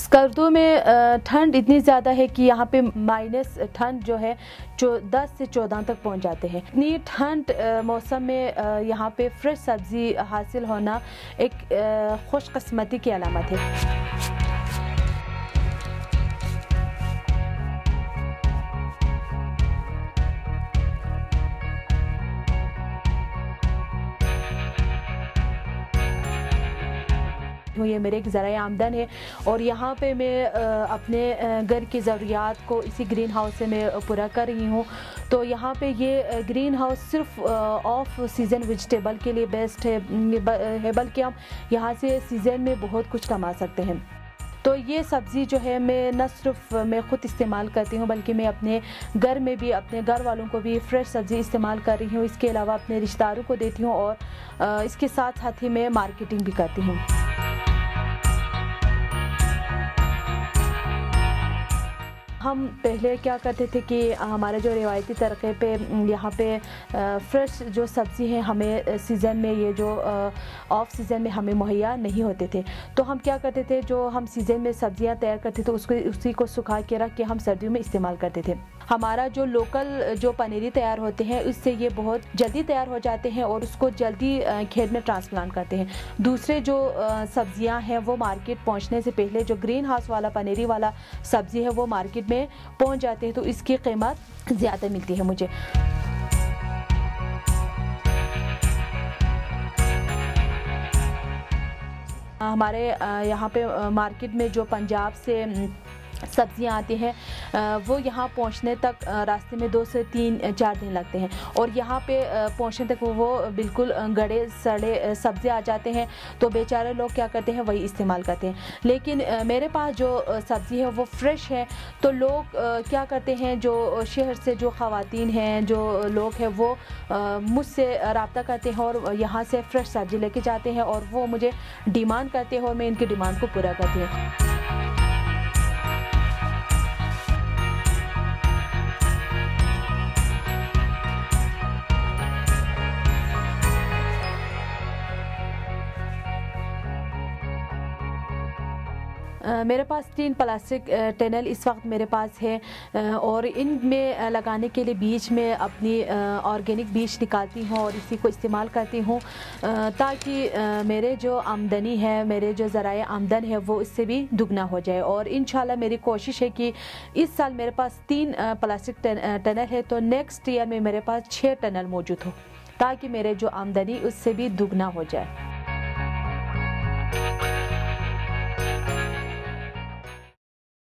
स्कर्दू में ठंड इतनी ज़्यादा है कि यहाँ पे माइनस ठंड जो है 10 से 14 तक पहुँच जाते हैं। इतनी ठंड मौसम में यहाँ पे फ्रेश सब्ज़ी हासिल होना एक खुशकिस्मती की अलामत है। ये मेरे एक ज़राए आमदन है और यहाँ पे मैं अपने घर की ज़रूरियात को इसी ग्रीन हाउस से मैं पूरा कर रही हूँ। तो यहाँ पे ये ग्रीन हाउस सिर्फ ऑफ सीज़न वेजिटेबल के लिए बेस्ट है, बल्कि हम यहाँ से सीज़न में बहुत कुछ कमा सकते हैं। तो ये सब्ज़ी जो है मैं न सिर्फ मैं ख़ुद इस्तेमाल करती हूँ, बल्कि मैं अपने घर में भी अपने घर वालों को भी फ़्रेश सब्ज़ी इस्तेमाल कर रही हूँ। इसके अलावा अपने रिश्तेदारों को देती हूँ और इसके साथ साथ ही मैं मार्केटिंग भी करती हूँ। हम पहले क्या करते थे कि हमारे जो रिवायती तरीक़े पे यहाँ पे फ्रेश जो सब्ज़ी है हमें सीज़न में ये जो ऑफ सीज़न में हमें मुहैया नहीं होते थे। तो हम क्या करते थे, जो हम सीज़न में सब्ज़ियाँ तैयार करते थे उसी को सुखा के रख के हम सर्दियों में इस्तेमाल करते थे। हमारा जो लोकल जो पनीरी तैयार होते हैं उससे ये बहुत जल्दी तैयार हो जाते हैं और उसको जल्दी खेत में ट्रांसप्लांट करते हैं। दूसरे जो सब्ज़ियाँ हैं वो मार्केट पहुँचने से पहले जो ग्रीन हाउस वाला पनीरी वाला सब्ज़ी है वो मार्केट में पहुँच जाते हैं, तो इसकी कीमत ज़्यादा मिलती है मुझे। हमारे यहाँ पे मार्केट में जो पंजाब से सब्ज़ियाँ आती हैं वो यहाँ पहुँचने तक रास्ते में 2 से 3-4 दिन लगते हैं और यहाँ पे पहुँचने तक वो बिल्कुल गड़े सड़े सब्ज़ी आ जाते हैं। तो बेचारे लोग क्या करते हैं, वही इस्तेमाल करते हैं। लेकिन मेरे पास जो सब्ज़ी है वो फ्रेश है, तो लोग क्या करते हैं, जो शहर से जो ख़वातीन हैं, जो लोग हैं, वो मुझसे रब्ता करते हैं और यहाँ से फ्रेश सब्ज़ी लेके जाते हैं और वो मुझे डिमांड करते हैं और मैं इनकी डिमांड को पूरा करती हूँ। मेरे पास 3 प्लास्टिक टनल इस वक्त मेरे पास है और इनमें लगाने के लिए बीज में अपनी ऑर्गेनिक बीज निकालती हूँ और इसी को इस्तेमाल करती हूँ ताकि मेरे जो आमदनी है, मेरे जो ज़राए आमदन है वो इससे भी दुगना हो जाए। और इंशाल्लाह मेरी कोशिश है कि इस साल मेरे पास 3 प्लास्टिक टनल है, तो नेक्स्ट ईयर में मेरे पास 6 टनल मौजूद हो ताकि मेरे जो आमदनी उससे भी दुगना हो जाए।